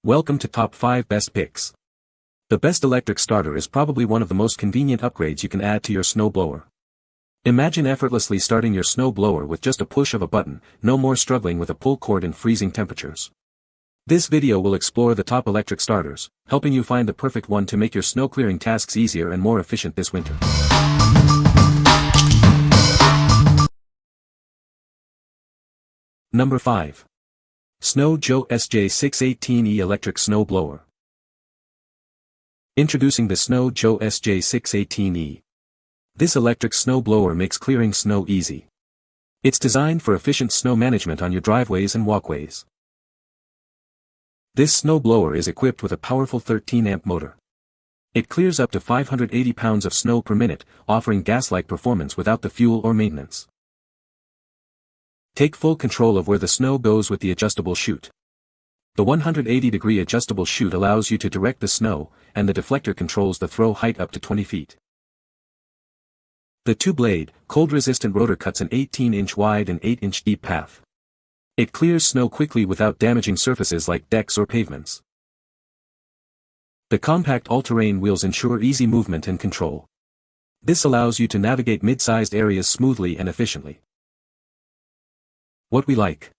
Welcome to Top 5 Best Picks. The best electric starter is probably one of the most convenient upgrades you can add to your snow blower. Imagine effortlessly starting your snow blower with just a push of a button, no more struggling with a pull cord in freezing temperatures. This video will explore the top electric starters, helping you find the perfect one to make your snow clearing tasks easier and more efficient this winter. Number 5. Snow Joe SJ618E Electric Snow Blower. Introducing the Snow Joe SJ618E. This electric snow blower makes clearing snow easy. It's designed for efficient snow management on your driveways and walkways. This snow blower is equipped with a powerful 13-amp motor. It clears up to 580 pounds of snow per minute, offering gas-like performance without the fuel or maintenance. Take full control of where the snow goes with the adjustable chute. The 180-degree adjustable chute allows you to direct the snow, and the deflector controls the throw height up to 20 feet. The two-blade, cold-resistant rotor cuts an 18-inch wide and 8-inch deep path. It clears snow quickly without damaging surfaces like decks or pavements. The compact all-terrain wheels ensure easy movement and control. This allows you to navigate mid-sized areas smoothly and efficiently. What we like.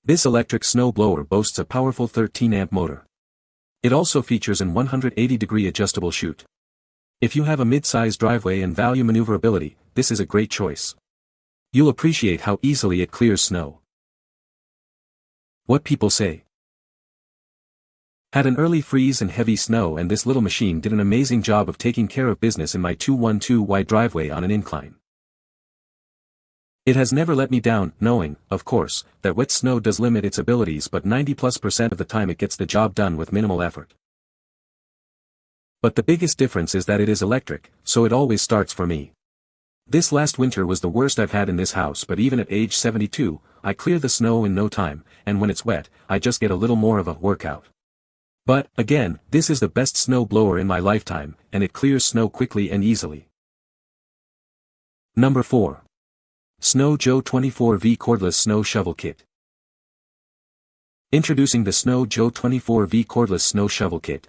This electric snow blower boasts a powerful 13-amp motor. It also features an 180-degree adjustable chute. If you have a mid-sized driveway and value maneuverability, this is a great choice. You'll appreciate how easily it clears snow. What people say. Had an early freeze and heavy snow, and this little machine did an amazing job of taking care of business in my 212 wide driveway on an incline. It has never let me down, knowing, of course, that wet snow does limit its abilities, but 90+% of the time it gets the job done with minimal effort. But the biggest difference is that it is electric, so it always starts for me. This last winter was the worst I've had in this house, but even at age 72, I clear the snow in no time, and when it's wet, I just get a little more of a workout. But, again, this is the best snow blower in my lifetime, and it clears snow quickly and easily. Number 4. Snow Joe 24V Cordless Snow Shovel Kit. Introducing the Snow Joe 24V Cordless Snow Shovel Kit.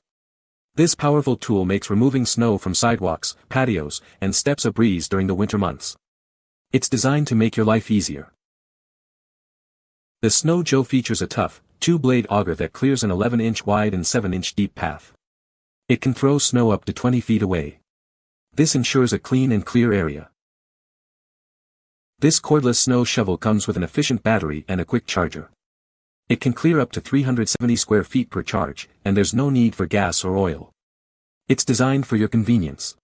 This powerful tool makes removing snow from sidewalks, patios, and steps a breeze during the winter months. It's designed to make your life easier. The Snow Joe features a tough, two-blade auger that clears an 11-inch wide and 7-inch deep path. It can throw snow up to 20 feet away. This ensures a clean and clear area. This cordless snow shovel comes with an efficient battery and a quick charger. It can clear up to 370 square feet per charge, and there's no need for gas or oil. It's designed for your convenience.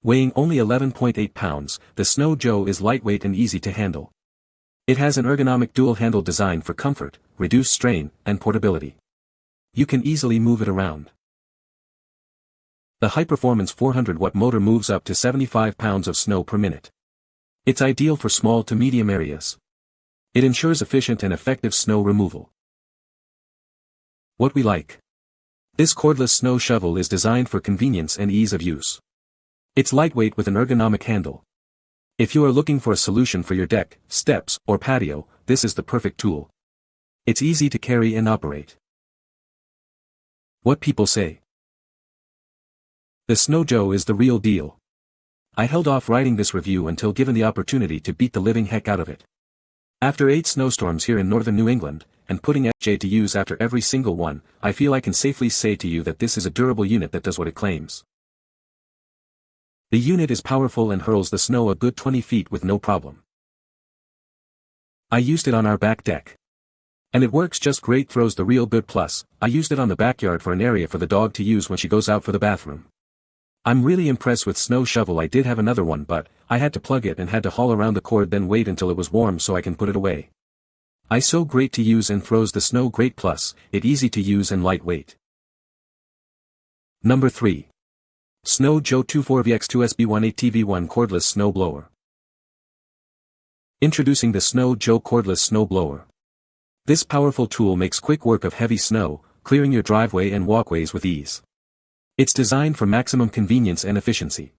Weighing only 11.8 pounds, the Snow Joe is lightweight and easy to handle. It has an ergonomic dual-handle design for comfort, reduced strain, and portability. You can easily move it around. The high-performance 400-watt motor moves up to 75 pounds of snow per minute. It's ideal for small to medium areas. It ensures efficient and effective snow removal. What we like. This cordless snow shovel is designed for convenience and ease of use. It's lightweight with an ergonomic handle. If you are looking for a solution for your deck, steps, or patio, this is the perfect tool. It's easy to carry and operate. What people say. The Snow Joe is the real deal. I held off writing this review until given the opportunity to beat the living heck out of it. After 8 snowstorms here in northern New England, and putting SJ to use after every single one, I feel I can safely say to you that this is a durable unit that does what it claims. The unit is powerful and hurls the snow a good 20 feet with no problem. I used it on our back deck. And it works just great. Throws the real good. Plus, I used it on the backyard for an area for the dog to use when she goes out for the bathroom. I'm really impressed with Snow Shovel. I did have another one, but I had to plug it and had to haul around the cord, then wait until it was warm so I can put it away. I so great to use and throws the snow great, plus it easy to use and lightweight. Number 3. Snow Joe 24VX2SB18TV1 Cordless Snow Blower. Introducing the Snow Joe Cordless Snow Blower. This powerful tool makes quick work of heavy snow, clearing your driveway and walkways with ease. It's designed for maximum convenience and efficiency.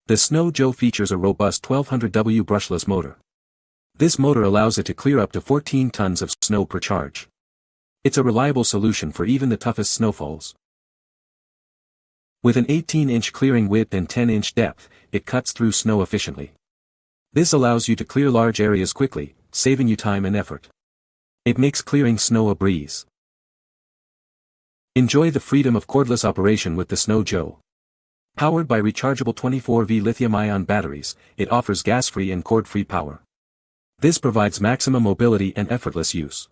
The Snow Joe features a robust 1200W brushless motor. This motor allows it to clear up to 14 tons of snow per charge. It's a reliable solution for even the toughest snowfalls. With an 18-inch clearing width and 10-inch depth, it cuts through snow efficiently. This allows you to clear large areas quickly, saving you time and effort. It makes clearing snow a breeze. Enjoy the freedom of cordless operation with the Snow Joe. Powered by rechargeable 24V lithium-ion batteries, it offers gas-free and cord-free power. This provides maximum mobility and effortless use.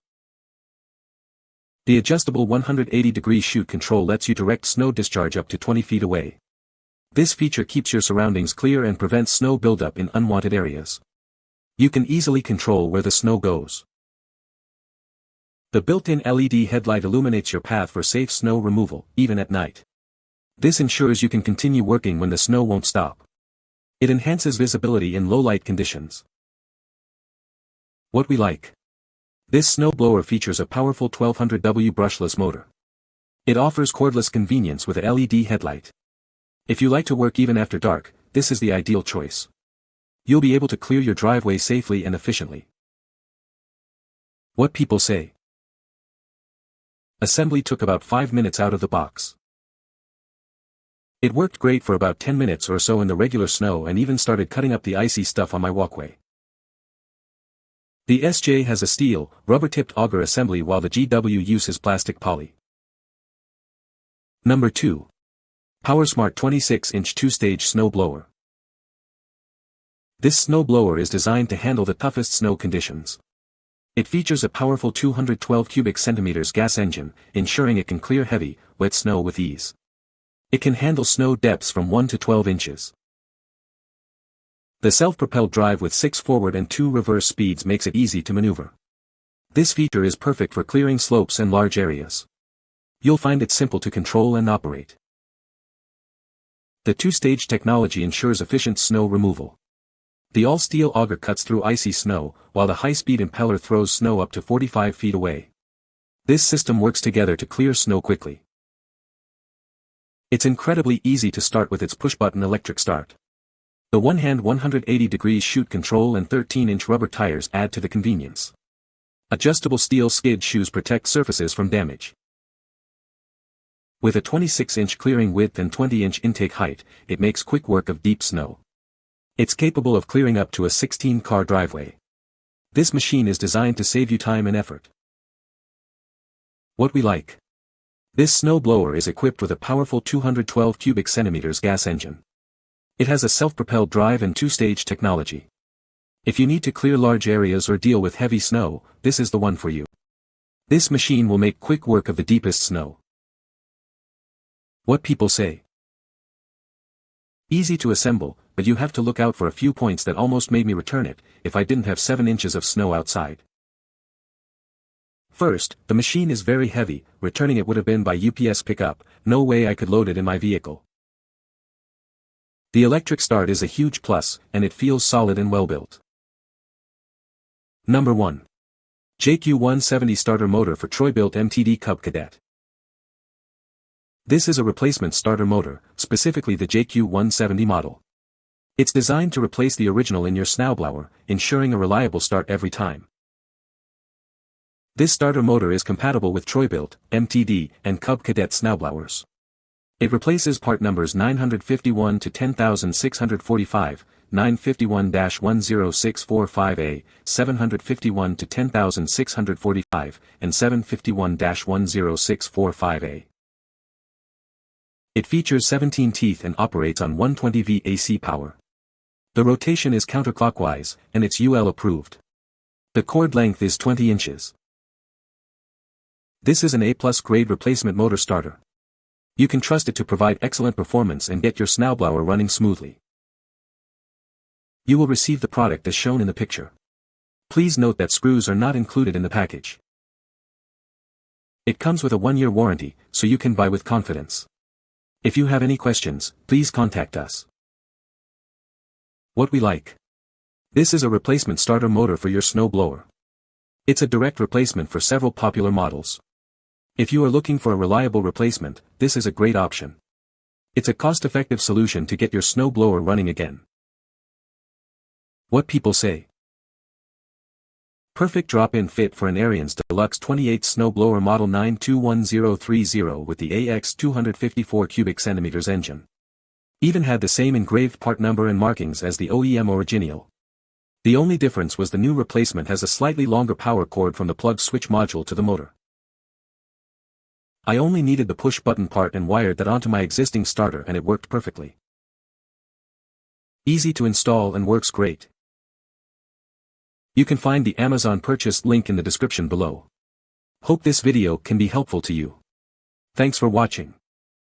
The adjustable 180-degree chute control lets you direct snow discharge up to 20 feet away. This feature keeps your surroundings clear and prevents snow buildup in unwanted areas. You can easily control where the snow goes. The built-in LED headlight illuminates your path for safe snow removal, even at night. This ensures you can continue working when the snow won't stop. It enhances visibility in low-light conditions. What we like. This snow blower features a powerful 1200W brushless motor. It offers cordless convenience with a LED headlight. If you like to work even after dark, this is the ideal choice. You'll be able to clear your driveway safely and efficiently. What people say. Assembly took about 5 minutes out of the box. It worked great for about 10 minutes or so in the regular snow and even started cutting up the icy stuff on my walkway. The SJ has a steel, rubber-tipped auger assembly while the GW uses plastic poly. Number 2. PowerSmart 26-inch 2-stage snow blower. This snow blower is designed to handle the toughest snow conditions. It features a powerful 212 cubic centimeters gas engine, ensuring it can clear heavy, wet snow with ease. It can handle snow depths from 1 to 12 inches. The self-propelled drive with 6 forward and 2 reverse speeds makes it easy to maneuver. This feature is perfect for clearing slopes and large areas. You'll find it simple to control and operate. The 2-stage technology ensures efficient snow removal. The all-steel auger cuts through icy snow, while the high-speed impeller throws snow up to 45 feet away. This system works together to clear snow quickly. It's incredibly easy to start with its push-button electric start. The one-hand 180-degree chute control and 13-inch rubber tires add to the convenience. Adjustable steel skid shoes protect surfaces from damage. With a 26-inch clearing width and 20-inch intake height, it makes quick work of deep snow. It's capable of clearing up to a 16-car driveway. This machine is designed to save you time and effort. What we like. This snow blower is equipped with a powerful 212 cubic centimeters gas engine. It has a self-propelled drive and 2-stage technology. If you need to clear large areas or deal with heavy snow, this is the one for you. This machine will make quick work of the deepest snow. What people say. Easy to assemble, but you have to look out for a few points that almost made me return it, if I didn't have 7 inches of snow outside. First, the machine is very heavy, returning it would have been by UPS pickup, no way I could load it in my vehicle. The electric start is a huge plus, and it feels solid and well built. Number 1. JQ170 starter motor for Troy-Bilt MTD Cub Cadet. This is a replacement starter motor, specifically the JQ170 model. It's designed to replace the original in your snowblower, ensuring a reliable start every time. This starter motor is compatible with Troy-Bilt, MTD, and Cub Cadet snowblowers. It replaces part numbers 951 to 10645, 951-10645A, 751 to 10645, and 751-10645A. It features 17 teeth and operates on 120V AC power. The rotation is counterclockwise, and it's UL approved. The cord length is 20 inches. This is an A+ grade replacement motor starter. You can trust it to provide excellent performance and get your snowblower running smoothly. You will receive the product as shown in the picture. Please note that screws are not included in the package. It comes with a 1-year warranty, so you can buy with confidence. If you have any questions, please contact us. What we like. This is a replacement starter motor for your snow blower. It's a direct replacement for several popular models. If you are looking for a reliable replacement, this is a great option. It's a cost-effective solution to get your snow blower running again. What people say. Perfect drop-in fit for an Ariens Deluxe 28 snowblower model 921030 with the AX 254 cubic centimeters engine. Even had the same engraved part number and markings as the OEM original. The only difference was the new replacement has a slightly longer power cord from the plug switch module to the motor. I only needed the push-button part and wired that onto my existing starter and it worked perfectly. Easy to install and works great. You can find the Amazon purchase link in the description below. Hope this video can be helpful to you. Thanks for watching.